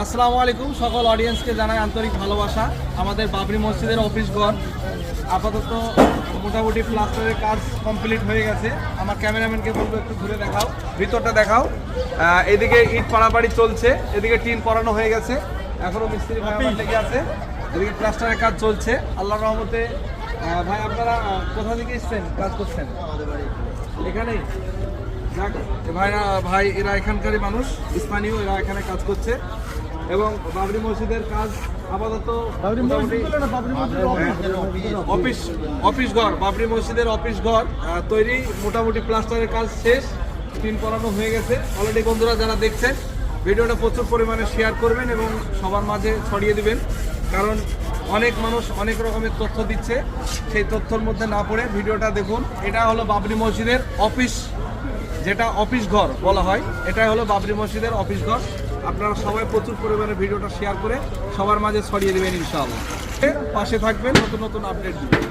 আসসালামু আলাইকুম সকল অডিয়েন্সকে জানাই আন্তরিক ভালোবাসা। আমাদের বাবরি মসজিদের অফিস ঘর আপাতত মোটামুটি প্লাস্টারের কাজ কমপ্লিট হয়ে গেছে। আমার ক্যামেরাম্যানকে বলবো একটু ঘুরে দেখাও, ভিতরটা দেখাও। এদিকে ইট পাড়াপাড়ি চলছে, এদিকে টিন পরানো হয়ে গেছে, এখনও মিস্ত্রি ভাই আমার লেগে আছে। এদিকে প্লাস্টারের কাজ চলছে আল্লাহর রহমতে। ভাই আপনারা কোথা থেকে এসছেন, কাজ করছেন? এখানেই ভাই এরা এখানকারই মানুষ, স্থানীয়, এরা এখানে কাজ করছে এবং বাবরি মসজিদের কাজ আপাতত অফিস ঘর, বাবরি মসজিদের অফিস ঘর তৈরি, মোটামুটি প্লাস্টারের কাজ শেষ, টিন পরানো হয়ে গেছে অলরেডি। বন্ধুরা যারা দেখছেন ভিডিওটা প্রচুর পরিমাণে শেয়ার করবেন এবং সবার মাঝে ছড়িয়ে দিবেন, কারণ অনেক মানুষ অনেক রকমের তথ্য দিচ্ছে, সেই তথ্যের মধ্যে না পড়ে ভিডিওটা দেখুন। এটা হলো বাবরি মসজিদের অফিস, যেটা অফিস ঘর বলা হয়, এটাই হলো বাবরি মসজিদের অফিস ঘর। আপনারা সবাই প্রচুর পরিমাণে ভিডিওটা শেয়ার করে সবার মাঝে ছড়িয়ে দেবেন ইনশাআল্লাহ। পাশে থাকবেন, নতুন নতুন আপডেট দিবেন।